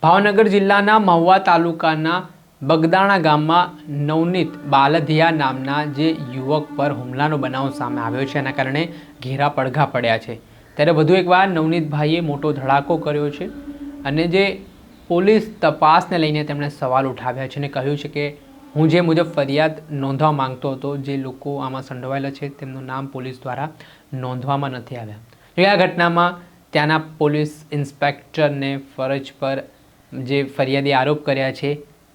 ભાવનગર જિલ્લાના મહુવા તાલુકાના બગદાણા ગામમાં નવનીત બાલધિયા નામના જે યુવક પર હુમલાનો બનાવ સામે આવ્યો છે, એના કારણે ઘેરા પડઘા પડ્યા છે। ત્યારે વધુ એકવાર નવનીતભાઈએ મોટો ધડાકો કર્યો છે અને જે પોલીસ તપાસને લઈને તેમણે સવાલ ઉઠાવ્યા છે અને કહ્યું છે કે હું જે મુજબ ફરિયાદ નોંધવા માંગતો હતો, જે લોકો આમાં સંડોવાયેલા છે તેમનું નામ પોલીસ દ્વારા નોંધવામાં નથી આવ્યા। આ ઘટનામાં ત્યાંના પોલીસ ઇન્સ્પેક્ટરને ફરજ પર જે ફરિયાદી આરોપ કર્યા છે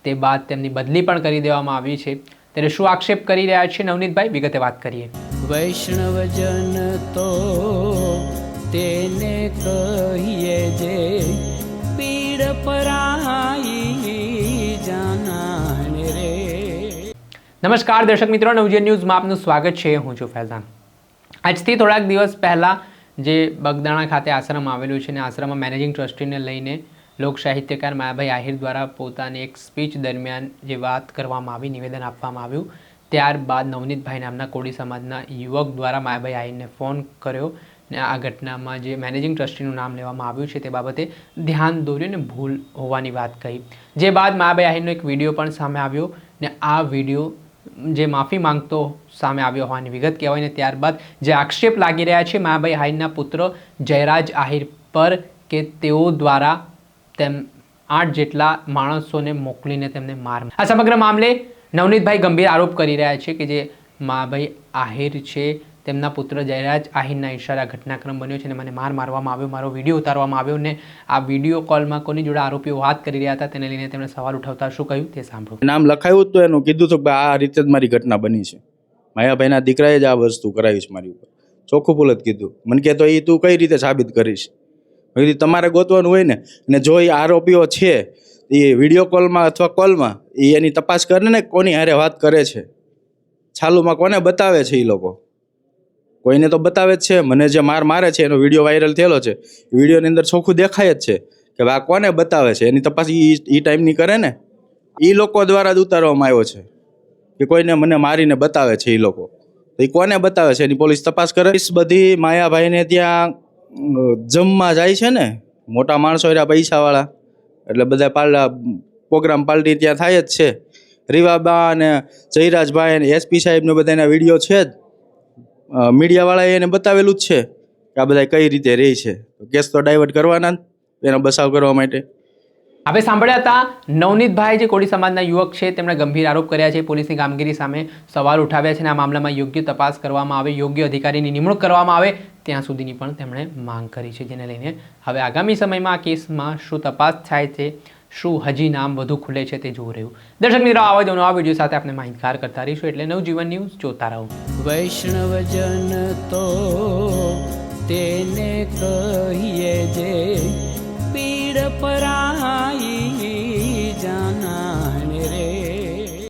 તે બાદ તેમની બદલી પણ કરી દેવામાં આવી છે। ત્યારે શું આક્ષેપ કરી રહ્યા છે નવનીતભાઈ, વિગતે વાત કરીએ। વૈષ્ણવજન તો તેને કહીએ જે પીડ પરાઈ જાનાને રે। નમસ્કાર દર્શક મિત્રો, નવજીવન ન્યૂઝમાં આપનું સ્વાગત છે। હું છું ફૈઝાન। આજથી થોડાક દિવસ પહેલાં જે બગદાણા ખાતે આશ્રમ આવેલું છે અને આશ્રમમાં મેનેજિંગ ટ્રસ્ટીને લઈને લોક સાહિત્યકાર માયાભાઈ આહિર દ્વારા પોતાની એક સ્પીચ દરમિયાન જે વાત કરવામાં આવી, નિવેદન આપવામાં આવ્યું, ત્યારબાદ નવનીતભાઈ નામના કોળી સમાજના યુવક દ્વારા માયાભાઈ આહિરને ફોન કર્યો ને આ ઘટનામાં જે મેનેજિંગ ટ્રસ્ટીનું નામ લેવામાં આવ્યું છે તે બાબતે ધ્યાન દોર્યું ને ભૂલ હોવાની વાત કહી। જે બાદ માયાભાઈ આહિરનો એક વિડીયો પણ સામે આવ્યો ને આ વિડીયો જે માફી માંગતો સામે આવ્યો હોવાની વિગત કહેવાય ને ત્યારબાદ જે આક્ષેપ લાગી રહ્યા છે માયાભાઈ આહિરના પુત્ર જયરાજ આહિર પર કે તેઓ દ્વારા તેમ 8 જેટલા માણસોને મોકલીને તેમને માર। આ સમગ્ર મામલે નવનીતભાઈ ગંભીર આરોપ કરી રહ્યા છે કે જે માયાભાઈ આહિર છે તેમના પુત્ર જયરાજ આહિરના ઈશારા ઘટનાક્રમ બન્યો છે અને મને મારવામાં આવ્યો, મારો વિડીયો ઉતારવામાં આવ્યો ને આ વિડીયો કોલમાં કોની જોડે આરોપીઓ વાત કરી રહ્યા હતા તેને લઈને તેમણે સવાલ ઉઠાવતા શું કહ્યું તે સાંભળો। નામ લખાયું તો એનું કીધું તો આ રીતે જ મારી ઘટના બની છે, માયાભાઈના દીકરાએ જ આ વસ્તુ કરાવી છે મારી ઉપર, ચોખ્ખું બોલ જ કીધું। મને કે તો એ તું કઈ રીતે સાબિત કરીશ? તમારે ગોતવાનું હોય ને, અને જો એ આરોપીઓ છે એ વિડીયો કોલમાં અથવા કોલમાં એની તપાસ કરે ને કોની હારે વાત કરે છે, છાલુમાં કોને બતાવે છે, એ લોકો કોઈને તો બતાવે જ છે। મને જે મારે છે એનો વિડીયો વાયરલ થયેલો છે, વિડીયોની અંદર ચોખ્ખું દેખાય જ છે કે આ કોને બતાવે છે, એની તપાસ એ ટાઈમની કરે ને, એ લોકો દ્વારા જ ઉતારવામાં આવ્યો છે કે કોઈને મને મારીને બતાવે છે, એ લોકો તો એ કોને બતાવે છે એની પોલીસ તપાસ કરે। બધી માયાભાઈને ત્યાં જમવા જાય છે ને, મોટા માણસો રહ્યા પૈસાવાળા, એટલે બધા પ્રોગ્રામ પાર્ટી ત્યાં થાય જ છે। રીવાબા અને જયરાજભાઈ અને એસપી સાહેબને બધાના વિડીયો છે જ, મીડિયાવાળાએ એને બતાવેલું જ છે કે આ બધા કઈ રીતે રહે છે। કેસ તો ડાયવર્ટ કરવાના જ એનો બચાવ કરવા માટે। હવે સાંભળ્યા હતા નવનીતભાઈ જે કોળી સમાજના યુવક છે તેમણે ગંભીર આરોપ કર્યા છે, પોલીસની કામગીરી સામે સવાલ ઉઠાવ્યા છે અને આ મામલામાં યોગ્ય તપાસ કરવામાં આવે, યોગ્ય અધિકારીની નિમણૂક કરવામાં આવે ત્યાં સુધીની પણ તેમણે માંગ કરી છે, જેને લઈને હવે આગામી સમયમાં આ કેસમાં શું તપાસ થાય છે, શું હજી નામ વધુ ખુલે છે તે જોવું રહ્યું। દર્શક મિત્રો, આવા જ નવા વિડીયો સાથે આપણે માહિતગાર કરતા રહીશું, એટલે નવજીવન ન્યૂઝ જોતા રહો। વૈષ્ણવજન તો તેને કહીએ જે પીડ પર